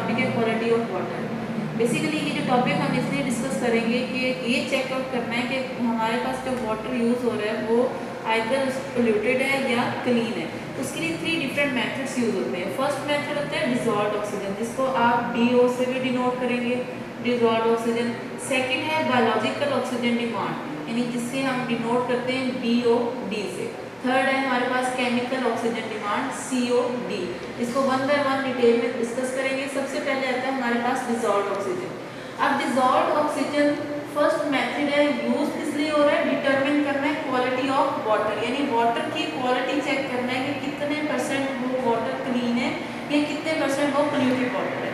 Topic है quality of water. Basically ये जो टॉपिक हम इसलिए डिस्कस करेंगे कि ये चेकआउट करना है कि हमारे पास जो वाटर यूज़ हो रहा है वो आइदर पोल्यूटेड है या क्लीन है। उसके लिए 3 डिफरेंट मेथड्स यूज होते हैं। फर्स्ट मेथड होता है डिजॉल्व्ड ऑक्सीजन, जिसको आप DO से भी डिनोट करेंगे, डिजॉल्व्ड ऑक्सीजन। सेकंड है बायोलॉजिकल ऑक्सीजन डिमांड, यानी जिससे हम डिनोट करते हैं BOD से। थर्ड है हमारे पास केमिकल ऑक्सीजन डिमांड COD, इसको वन बाय वन डिटेल में डिस्कस करेंगे। सबसे पहले आता है हमारे पास डिजॉल्व्ड ऑक्सीजन। अब डिजॉल्व्ड ऑक्सीजन फर्स्ट मेथड है, यूज किस लिए हो रहा है, डिटरमिन करना है क्वालिटी ऑफ वाटर, यानी वाटर की क्वालिटी चेक करना है कि कितने % वो वाटर क्लीन है या कितने % वो पोल्यूटेड वाटर है।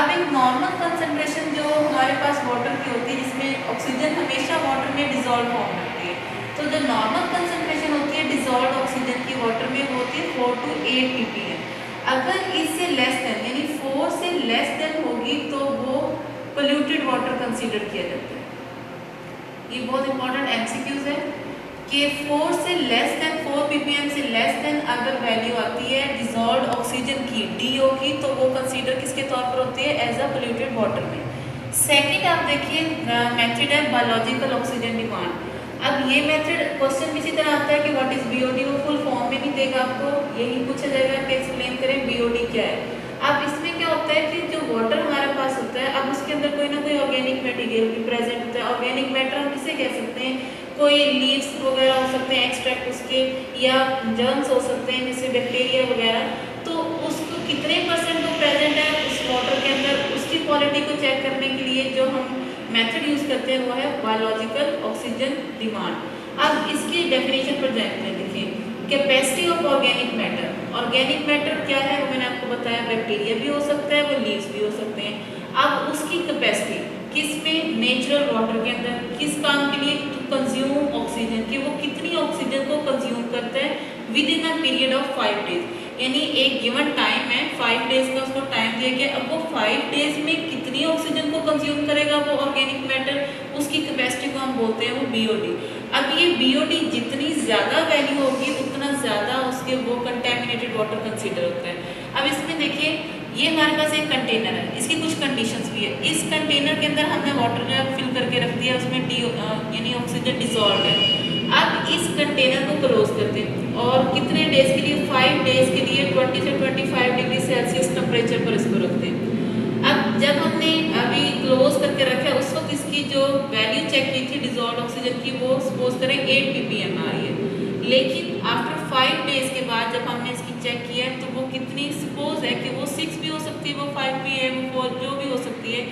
अब एक नॉर्मल कंसंट्रेशन जो हमारे पास वाटर की होती है, जिसमें ऑक्सीजन हमेशा वाटर में डिजॉल्व फॉर्म करती है, तो जो नॉर्मल कंसंट्रेशन होती है डिजॉल्व्ड ऑक्सीजन की वाटर में वो होती है 4 to 8 ppm। अगर इससे लेस देन यानी 4 से लेस देन होगी तो वो पोल्यूटेड वाटर कंसीडर किया जाता है। ये बहुत इंपॉर्टेंट MCQs है कि 4 से लेस देन 4 ppm से लेस देन अगर वैल्यू आती है डिजॉल्व्ड ऑक्सीजन की DO की, तो वो कंसीडर किसके तौर पर होती है, एज अ पोल्यूटेड वाटर में। सेकंड आप देखिए मेथड है बायोलॉजिकल ऑक्सीजन डिमांड। अब ये मेथड क्वेश्चन इसी तरह आता है कि व्हाट इज BOD, वो फुल फॉर्म में नहीं देगा आपको, यही पूछा जाएगा कि एक्सप्लेन करें BOD क्या है। अब इसमें क्या होता है कि जो वाटर हमारे पास होता है, अब उसके अंदर कोई ना कोई ऑर्गेनिक मटेरियल भी प्रेजेंट होता है। ऑर्गेनिक मैटर हम किसे कह सकते हैं, कोई लीव्स वगैरह हो सकते हैं एक्सट्रैक्ट उसके, या जर्म्स हो सकते हैं जैसे बैक्टीरिया वगैरह। तो उसको कितने % वो प्रेजेंट है उस वाटर के अंदर, उसकी क्वालिटी को चेक करने के लिए जो हम मेथड यूज करते हैं वो है बायोलॉजिकल ऑक्सीजन डिमांड। अब इसकी डेफिनेशन पर जाते हैं। देखिए capacity of organic matter. Organic matter क्या है वो मैंने आपको बताया, बैक्टीरिया भी हो सकता है, वो लीव्स भी हो सकते हैं। अब उसकी कैपेसिटी किस में, नेचुरल वाटर के अंदर, किस काम के लिए, टू कंज्यूम ऑक्सीजन, कि वो कितनी ऑक्सीजन को कंज्यूम करता है with in a period of 5 days, यानी एक गिवन टाइम है 5 डेज का उसको टाइम दिया गया। अब वो 5 डेज में कितनी ऑक्सीजन को कंज्यूम करेगा वो ऑर्गेनिक मैटर, उसकी कैपेसिटी को हम बोलते हैं वो BOD। अब ये BOD जितनी ज़्यादा वैल्यू होगी उतना ज़्यादा उसके वो कंटेमिनेटेड वाटर कंसीडर होता है। अब इसमें देखिए ये हमारे पास एक कंटेनर है, इसकी कुछ कंडीशंस भी है। इस कंटेनर के अंदर हमने वाटर जो है फिल करके रख दिया, उसमें यानी ऑक्सीजन डिसॉल्व है। अब इस कंटेनर को क्लोज करते हैं और कितने डेज के लिए, 5 डेज के लिए 20 से 25 डिग्री सेल्सियस टेम्परेचर पर इसको रखते हैं। अब जब हमने अभी क्लोज करके रखा है उस वक्त इसकी जो वैल्यू चेक की थी डिजॉल्व्ड ऑक्सीजन की, वो सपोज करें 8 ppm आ रही है। लेकिन आफ्टर 5 डेज के बाद जब हमने इसकी चेक किया है तो वो कितनी, सपोज है कि वो 6 भी हो सकती है, वो 5 pm 4 जो भी हो सकती है।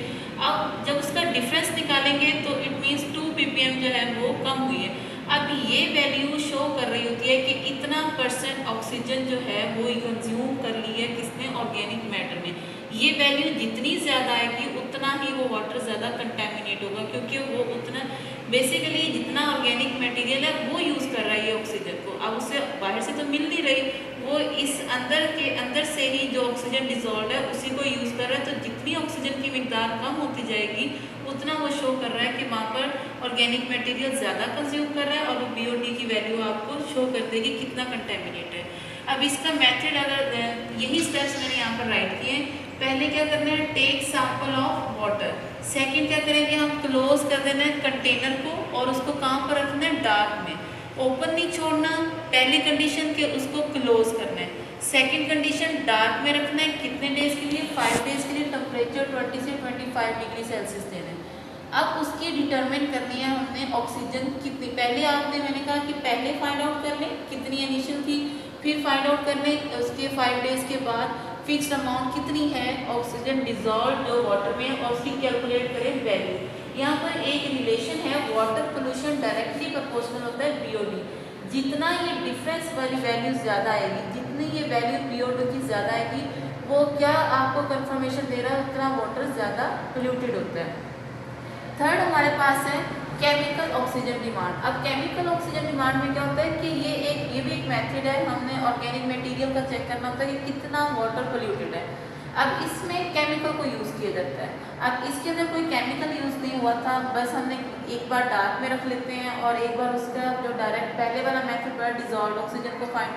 अब जब उसका डिफरेंस निकालेंगे तो इट मीन्स 2 ppm जो है वो कम हुई है। अब ये वैल्यू शो कर रही होती है कि इतना % ऑक्सीजन जो है वो कंज्यूम कर ली है किसने, ऑर्गेनिक मैटर ने। ये वैल्यू जितनी ज़्यादा आएगी उतना ही वो वाटर ज़्यादा कंटेमिनेट होगा, क्योंकि वो उतना बेसिकली जितना ऑर्गेनिक मटेरियल है वो यूज़ कर रहा है ये ऑक्सीजन को। अब उसे बाहर से तो मिल नहीं रही, वो इस अंदर से ही जो ऑक्सीजन डिजॉल्व है उसी को यूज़ कर रहा है। तो जितनी ऑक्सीजन की मिकदार कम होती जाएगी उतना वो शो कर रहा है कि वहाँ पर ऑर्गेनिक मटेरियल ज़्यादा कंज्यूम कर रहा है, और वो BOD की वैल्यू आपको शो कर देगी कितना कंटेमिनेट है। अब इसका मेथड अगर यही स्टेप्स मैंने यहाँ पर राइट किए हैं। पहले क्या करना है, take sample of water. Second क्या करेंगे, हम क्लोज कर देना है कंटेनर को और उसको कहाँ पर रखना है, डार्क में, ओपन नहीं छोड़ना। पहली कंडीशन के उसको क्लोज करना है। सेकंड कंडीशन डार्क में रखना है, कितने डेज के लिए, 5 डेज के लिए, टेम्परेचर 20 से 25 डिग्री सेल्सियस देना है। अब उसकी डिटरमिन करनी है हमने ऑक्सीजन कितनी, पहले आपने मैंने कहा कि पहले फाइंड आउट कर लें कितनी इनिशियल थी, फिर फाइंड आउट कर लें उसके 5 डेज के बाद फिक्स्ड अमाउंट कितनी है ऑक्सीजन डिजॉल्व जो वाटर में, और उसकी कैलकुलेट करें वैल्यू। यहाँ पर एक रिलेशन है, वाटर पोल्यूशन डायरेक्टली प्रोपोर्शनल होता है BOD। जितना ये डिफरेंस वाली वैल्यू ज़्यादा आएगी, जितनी ये वैल्यू BOD की ज़्यादा आएगी, वो क्या आपको कंफर्मेशन दे रहा है, उतना वाटर ज़्यादा पोल्यूटेड होता है। थर्ड हमारे पास है केमिकल ऑक्सीजन डिमांड। अब केमिकल ऑक्सीजन डिमांड में क्या होता है कि ये भी एक मेथड है, हमने ऑर्गेनिक मटेरियल का चेक करना होता है कि कितना वाटर पोल्यूटेड है। अब इसमें केमिकल को यूज़ किया जाता है। अब इसके अंदर कोई केमिकल यूज़ नहीं हुआ था, बस हमने एक बार डार्क में रख लेते हैं और एक बार उसका जो डायरेक्ट पहले वाला मेथड पर डिजॉल्व ऑक्सीजन को फाइंड,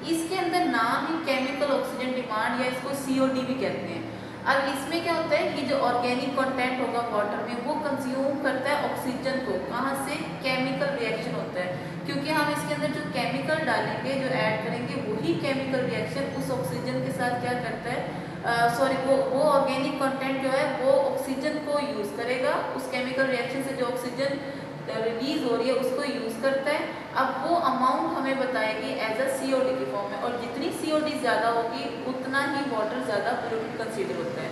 इसके अंदर नाम ही केमिकल ऑक्सीजन डिमांड या इसको COD भी कहते हैं। अब इसमें क्या होता है, ये जो ऑर्गेनिक कंटेंट होगा वाटर में वो कंज्यूम करता है ऑक्सीजन को, कहाँ से, केमिकल रिएक्शन होता है, क्योंकि हम इसके अंदर जो केमिकल डालेंगे, जो ऐड करेंगे, वही केमिकल रिएक्शन उस ऑक्सीजन के साथ क्या करता है, वो ऑर्गेनिक कंटेंट जो है वो ऑक्सीजन को यूज करेगा, उस केमिकल रिएक्शन से जो ऑक्सीजन रिलीज हो रही है उसको यूज करता है। अब वो अमाउंट हमें बताएगी एज अ सीओडी की फॉर्म में, और जितनी सीओडी ज़्यादा होगी उतना ही वाटर ज़्यादा पोल्यूटेड कंसीडर होता है।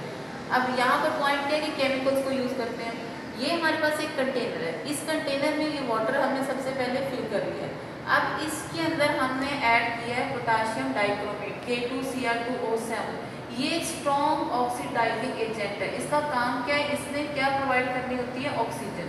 अब यहाँ पर पॉइंट है कि केमिकल्स को यूज करते हैं। ये हमारे पास एक कंटेनर है, इस कंटेनर में ये वाटर हमने सबसे पहले फिल कर लिया है। अब इसके अंदर हमने ऐड किया है पोटाशियम डाइक्रोमेट K2Cr2O7। ये एक स्ट्रॉन्ग ऑक्सीडाइजिंग एजेंट है। इसका काम क्या है, इसने क्या प्रोवाइड करनी होती है, ऑक्सीजन।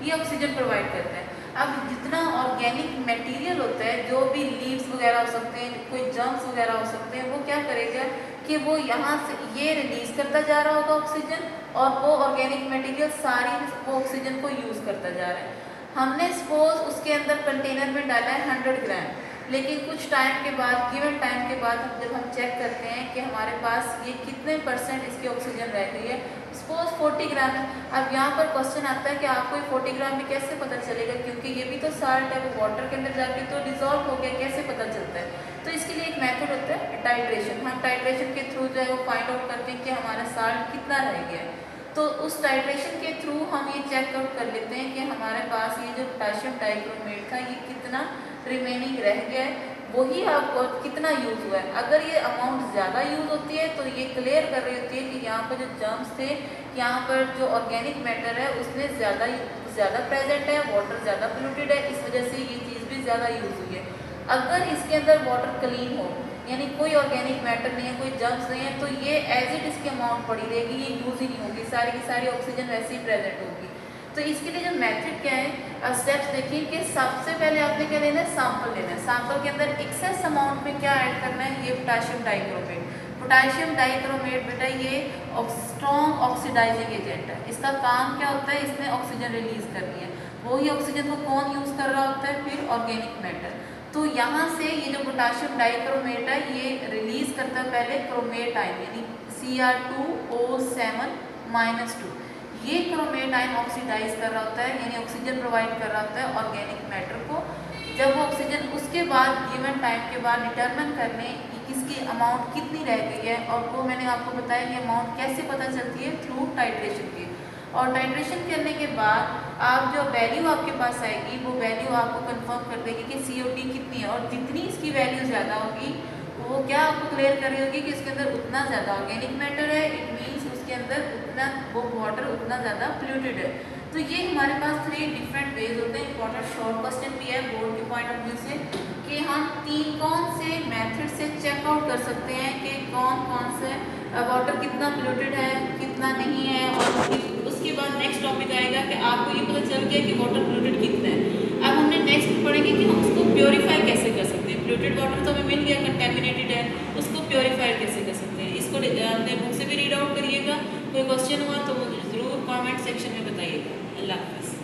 ये ऑक्सीजन प्रोवाइड करता है। अब जितना ऑर्गेनिक मटेरियल होता है, जो भी लीव्स वगैरह हो सकते हैं, कोई जर्म्स वगैरह हो सकते हैं, वो क्या करेगा कि वो यहाँ से ये रिलीज करता जा रहा होगा ऑक्सीजन, और वो ऑर्गेनिक मटेरियल सारी वो ऑक्सीजन को यूज करता जा रहा है। हमने सपोज उसके अंदर कंटेनर में डाला है 100 ग्राम, लेकिन कुछ टाइम के बाद, गिवन टाइम के बाद जब हम चेक करते हैं कि हमारे पास ये कितने % इसकी ऑक्सीजन रह गई है, सपोज 40 ग्राम है। अब यहाँ पर क्वेश्चन आता है कि आपको ये 40 ग्राम में कैसे पता चलेगा, क्योंकि ये भी तो साल्ट है, वो वाटर के अंदर जाके तो डिजॉल्व हो गया, कैसे पता चलता है। तो इसके लिए एक मेथड होता है टाइट्रेशन। हम टाइट्रेशन के थ्रू जो है वो फाइंड आउट करते हैं कि हमारा साल्ट कितना रह गया है। तो उस टाइट्रेशन के थ्रू हम ये चेक आउट कर लेते हैं कि हमारे पास ये जो पोटाशियम डाइक्रोमेट था ये कितना रिमेनिंग रह गया है, वही आपको कितना यूज हुआ है। अगर ये अमाउंट ज़्यादा यूज होती है तो ये क्लियर कर रही होती है कि यहाँ पर जो जर्म्स थे, यहाँ पर जो ऑर्गेनिक मैटर है उसमें ज़्यादा प्रेजेंट है, वाटर ज़्यादा पोल्यूटेड है, इस वजह से ये चीज़ भी ज़्यादा यूज हुई है। अगर इसके अंदर वाटर क्लीन हो, यानी कोई ऑर्गेनिक मैटर नहीं है, कोई जर्म्स नहीं है, तो ये एज इट इसकी अमाउंट पड़ी रहेगी, ये यूज ही नहीं होगी, सारी की सारी ऑक्सीजन वैसे ही प्रेजेंट होगी। तो इसके लिए जो मेथड क्या है, स्टेप्स देखिए कि सबसे पहले आपने क्या लेना है, सैंपल लेना है। सैंपल के अंदर एक्सेस अमाउंट में क्या ऐड करना है, ये पोटाशियम डाइक्रोमेट। पोटाशियम डाइक्रोमेट बेटा ये स्ट्रॉन्ग ऑक्सीडाइजिंग एजेंट है। इसका काम क्या होता है, इसने ऑक्सीजन रिलीज करनी है। वही ऑक्सीजन को कौन यूज कर रहा होता है, फिर ऑर्गेनिक मैटर। तो यहाँ से ये जो पोटाशियम डाइक्रोमेट है ये रिलीज करता है पहले क्रोमेट आयन, यानी Cr2O7-2। ये क्रोमेट आयन ऑक्सीडाइज कर रहा होता है, यानी ऑक्सीजन प्रोवाइड कर रहा होता है ऑर्गेनिक मैटर को। जब वो ऑक्सीजन उसके बाद गिवन टाइम के बाद डिटरमिन करने कि किसकी अमाउंट कितनी रह गई है, और वो मैंने आपको बताया ये अमाउंट कैसे पता चलती है, थ्रू टाइट्रेशन के। और टाइट्रेशन करने के बाद आप जो वैल्यू आपके पास आएगी वो वैल्यू आपको कंफर्म कर देगी कि CO2 कितनी है, और जितनी इसकी वैल्यू ज़्यादा होगी वो क्या आपको क्लियर कर रही होगी कि इसके अंदर उतना ज़्यादा ऑर्गेनिक मैटर है, इट मीन्स उसके अंदर उतना वो वाटर उतना ज़्यादा पोल्यूटेड है। तो ये हमारे पास 3 डिफरेंट वेज होते हैं। इंपॉर्टेंट शॉर्ट क्वेश्चन भी है बोर्ड के पॉइंट ऑफ व्यू से, कि हम कौन से मेथड से चेकआउट कर सकते हैं कि कौन से वाटर कितना पोल्यूटेड है, कितना नहीं है, और उसके बाद नेक्स्ट टॉपिक आएगा कि आपको ये पता चल गया कि वाटर पोल्यूटेड कितना है। अब हमने नेक्स्ट पढ़ेंगे कि हम उसको प्योरीफाई कैसे कर सकते हैं। पोल्यूटेड वाटर तो हमें मिल गया, कंटेमिनेटेड है, उसको प्योरीफाई कैसे कर सकते हैं। इसको अपने बुक से भी रीड आउट करिएगा। कोई क्वेश्चन हुआ तो ज़रूर कमेंट सेक्शन में बताइएगा। अल्लाह हाफ़िज़।